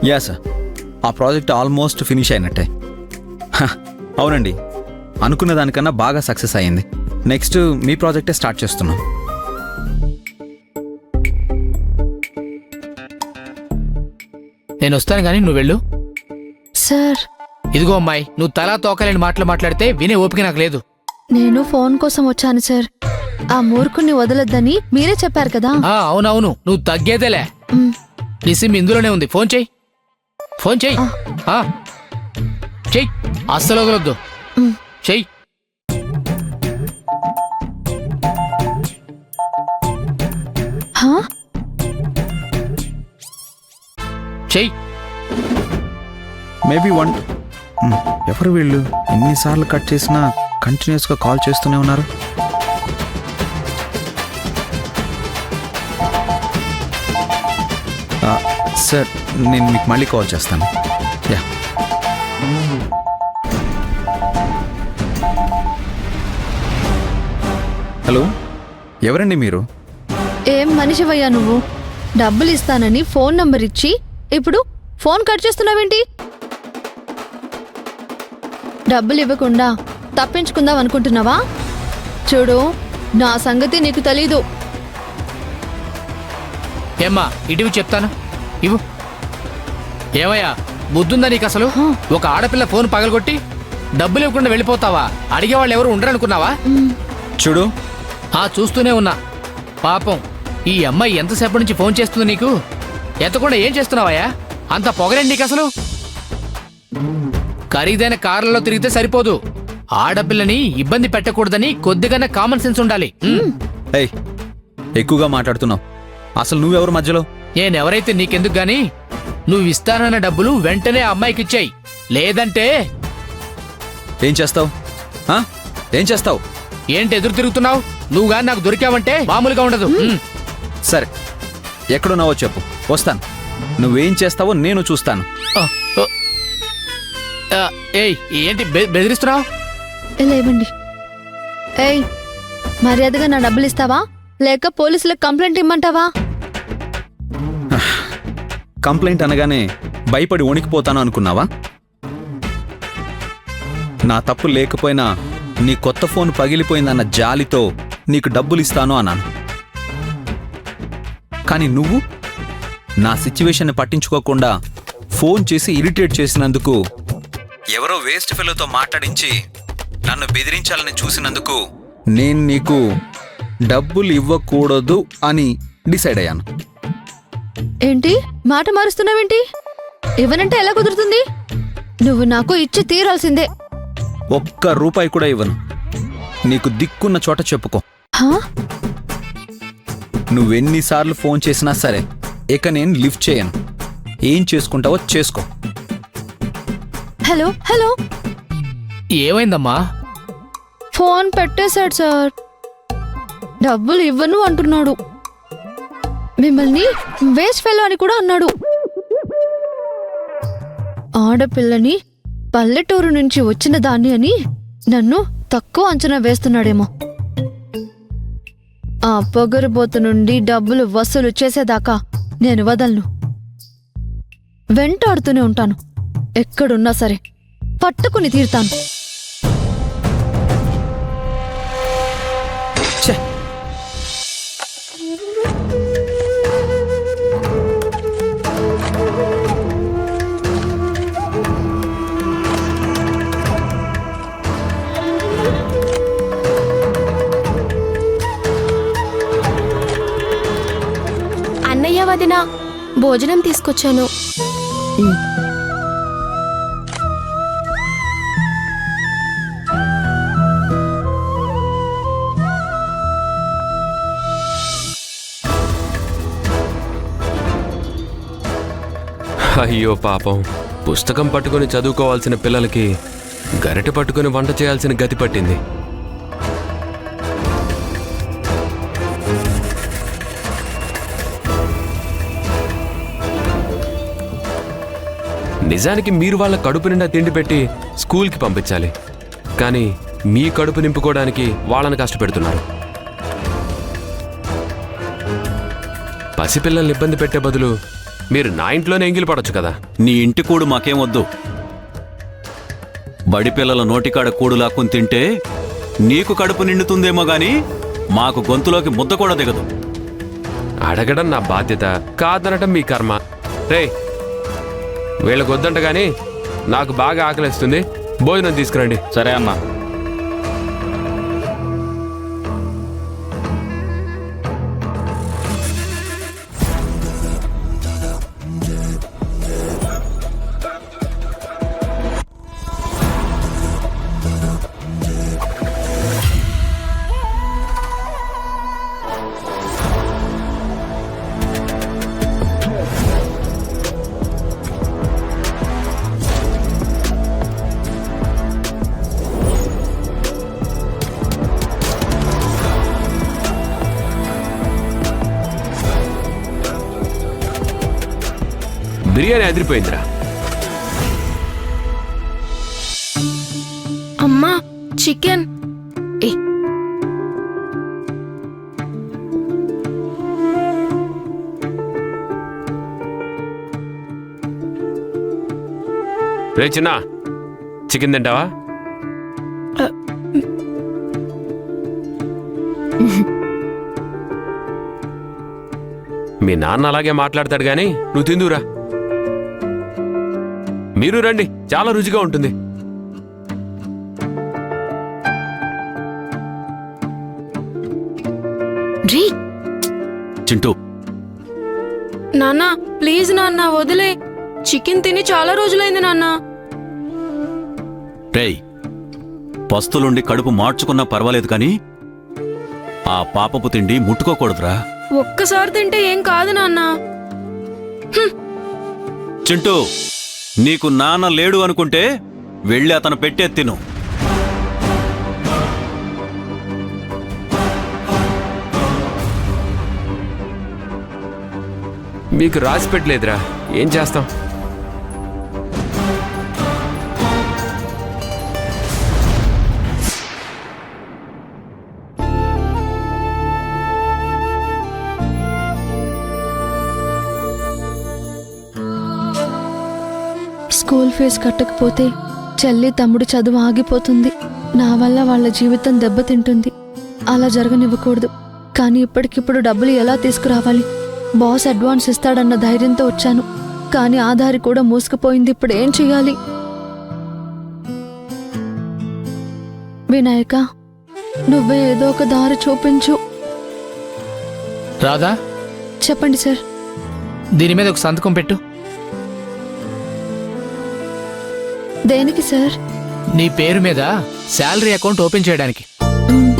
Yeah sir, ఆ project almost finish అయినట్టే. అవునండి, అనుకున్న దానికన్నా బాగా సక్సెస్ అయ్యింది. నెక్స్ట్ మీ ప్రాజెక్టే స్టార్ట్ చేస్తున్నాం. నేను వస్తాను కానీ నువ్వు వెళ్ళు. సార్, ఇదిగో అమ్మాయి, నువ్వు తలా తోకలేని మాటలు మాట్లాడితే వినే ఓపిక నాకు లేదు. నేను ఫోన్ కోసం వచ్చాను సార్. ఆ మూర్ఖుణ్ణి వదలొద్దని మీరే చెప్పారు కదా. అవునవును, నువ్వు తగ్గేదేలే. మ్, నీ సిమ్ ఇందులోనే ఉంది. ఫోన్ చెయ్యి, ఫోన్ చెయ్యి. చెయ్యి, అస్సలు వదలొద్దు. మ్. చెయ్యి. హా? చెయ్యి. మేబీ ఎవరు వీళ్ళు? ఎన్నిసార్లు కట్ చేసినా కంటిన్యూస్గా కాల్ చేస్తూనే ఉన్నారు. సార్, నేను మీకు మళ్ళీ కాల్ చేస్తాను. యా. హలో, ఎవరండి మీరు? ఏం మనిషివయ్యా నువ్వు? డబ్బులు ఇస్తానని ఫోన్ నంబర్ ఇచ్చి ఇప్పుడు ఫోన్ కట్ చేస్తున్నావేంటి? డబ్బులు ఇవ్వకుండా తప్పించుకుందాం అనుకుంటున్నావా? చూడు, నా సంగతి నీకు తెలీదు. ఏమ్మా, ఇటువి చెప్తాను. ఇవ్వు. ఏమయ్యా, బుద్ధుందా నీకు అసలు? ఒక ఆడపిల్ల ఫోన్ పగలగొట్టి డబ్బులు ఇవ్వకుండా వెళ్ళిపోతావా? అడిగేవాళ్ళు ఎవరు ఉండరనుకున్నావా? చూడు, చూస్తూనే ఉన్నా. పాపం, ఈ అమ్మాయి ఎంతసేపటి నుంచి ఫోన్ చేస్తుంది నీకు? ఎత్తకుండా ఏం చేస్తున్నావయ్యా? అంత పొగరండి నీకు అసలు. ఖరీదైన కార్లలో తిరిగితే సరిపోదు. ఆడపిల్లని ఇబ్బంది పెట్టకూడదని కొద్దిగానే కామన్ సెన్స్ ఉండాలి. ఏయ్, ఎక్కువగా మాట్లాడుతున్నావు. అసలు నువ్వెవరు మధ్యలో? నేనెవరైతే నీకెందుకు గాని, నువ్వు ఇస్తానన్న డబ్బులు వెంటనే ఆ అమ్మాయికి ఇచ్చాయి. లేదంటే ఏం చేస్తావు? ఏం చేస్తావు? ఏంటి ఎదురు తిరుగుతున్నావు? నువ్వు గాని నాకు దొరికావంటే మామూలుగా ఉండదు. సరే, ఎక్కడున్నావో చెప్పు, వస్తాను. నువ్వేం చేస్తావో నేను చూస్తాను. ఏయ్, ఏంటి బెదిరిస్తున్నావు? ఇలా ఇవ్వండి. ఏయ్, మర్యాదగా నా డబ్బులు ఇస్తావా లేక పోలీసులకు కంప్లైంట్ ఇమ్మంటావా? కంప్లైంట్ అనగానే భయపడి వణికిపోతాను అనుకున్నావా? నా తప్పు లేకపోయినా నీ కొత్త ఫోన్ పగిలిపోయిందన్న జాలితో నీకు డబ్బులు ఇస్తాను అన్నాను. కానీ నువ్వు నా సిచ్యువేషన్ పట్టించుకోకుండా ఫోన్ చేసి ఇరిటేట్ చేసినందుకు, ఎవరో వేస్ట్ ఫెలోతో మాట్లాడించి నన్ను బెదిరించాలని చూసినందుకు నేను నీకు డబ్బులు ఇవ్వకూడదు అని డిసైడ్ అయ్యాను. ఏంటి మాట మారుస్తున్నావేంటి? ఇవ్వనంటే ఎలా కుదురుతుంది? నువ్వు నాకు ఇచ్చి తీరాల్సిందే. ఒక్క రూపాయి కూడా ఇవ్వను. నీకు దిక్కున్న చోట చెప్పుకో. హా? నువ్వెన్నిసార్లు ఫోన్ చేసినా సరే ఇక నేను లిఫ్ట్ చేయను. ఏం చేసుకుంటావో చేసుకో. హలో హలో, ఏమైందమ్మా? ఫోన్ పెట్టేశాడు సార్. డబ్బులు ఇవ్వను అంటున్నాడు. మిమ్మల్ని వేస్ట్ ఫెలో అని కూడా అన్నాడు. ఆడపిల్లని పల్లెటూరు నుంచి వచ్చిన దాన్ని అని నన్ను తక్కువ అంచనా వేస్తున్నాడేమో. ఆ పొగరుబోతు నుండి డబ్బులు వసూలు చేసేదాకా నేను వదలను. వెంటాడుతూనే ఉంటాను. ఎక్కడున్నా సరే పట్టుకుని తీరుతాను. అన్నయ్య, వదిన, భోజనం తీసుకొచ్చాను. అయ్యో పాపం, పుస్తకం పట్టుకుని చదువుకోవాల్సిన పిల్లలకి గరిటె పట్టుకుని వంట చేయాల్సిన గతి పట్టింది. నిజానికి మీరు వాళ్ళ కడుపు నిండా తిండి పెట్టి స్కూల్కి పంపించాలి, కానీ మీ కడుపు నింపుకోవడానికి వాళ్ళని కష్టపెడుతున్నారు. పసిపిల్లల్ని ఇబ్బంది పెట్టే బదులు మీరు నా ఇంట్లోనే ఎంగిలి పడొచ్చు కదా. నీ ఇంటి కూడు మాకేం వద్దు. బడి పిల్లల నోటికాడ కూడు లాక్కుని తింటే నీకు కడుపు నిండుతుందేమో గాని మాకు గొంతులోకి ముద్ద కూడా దిగదు. అడగడం నా బాధ్యత, కాదనటం మీ కర్మ. రే, వీళ్ళకి వద్దంట గాని నాకు బాగా ఆకలిస్తుంది, భోజనం తీసుకురండి. సరే అమ్మా. బిర్యానీ అదిరిపోయిందిరా. అమ్మా చికెన్. రే చిన్న, చికెన్ తింటావా? మీ నాన్న అలాగే మాట్లాడతాడు గాని నువ్వు తిందురా. మీరు రండి, చాలా రుచిగా ఉంటుంది. చింటూ, నాన్న ప్లీజ్ నాన్న వదిలే. చికెన్ తిని చాలా రోజులైంది నాన్న. రేయ్, పస్తులుండి కడుపు మార్చుకున్నా పర్వాలేదు కానీ ఆ పాపపు తిండి ముట్టుకోకూడదురా. ఒక్కసారి తింటే ఏం కాదు నాన్న. చింటూ, నీకు నాన్న లేడు అనుకుంటే వెళ్ళి అతను పెట్టే తిను. మీకు రాసి పెట్టలేదురా, ఏం చేస్తాం. స్కూల్ ఫీజు కట్టకపోతే చెల్లి తమ్ముడు చదువు ఆగిపోతుంది. నా వల్ల వాళ్ళ జీవితం దెబ్బతింటుంది. అలా జరగనివ్వకూడదు. కానీ ఇప్పటికిప్పుడు డబ్బులు ఎలా తీసుకురావాలి? బాస్ అడ్వాన్స్ ఇస్తాడన్న ధైర్యంతో వచ్చాను, కానీ ఆ దారి కూడా మూసుకుపోయింది. ఇప్పుడు ఏం చెయ్యాలి? వినాయక, నువ్వే ఏదో ఒక దారి చూపించు. రాధా, చెప్పండి సార్. దీని మీద ఒక సంతకం పెట్టు. దేనికి సార్? నీ పేరు మీద శాలరీ అకౌంట్ ఓపెన్ చేయడానికి. మ్,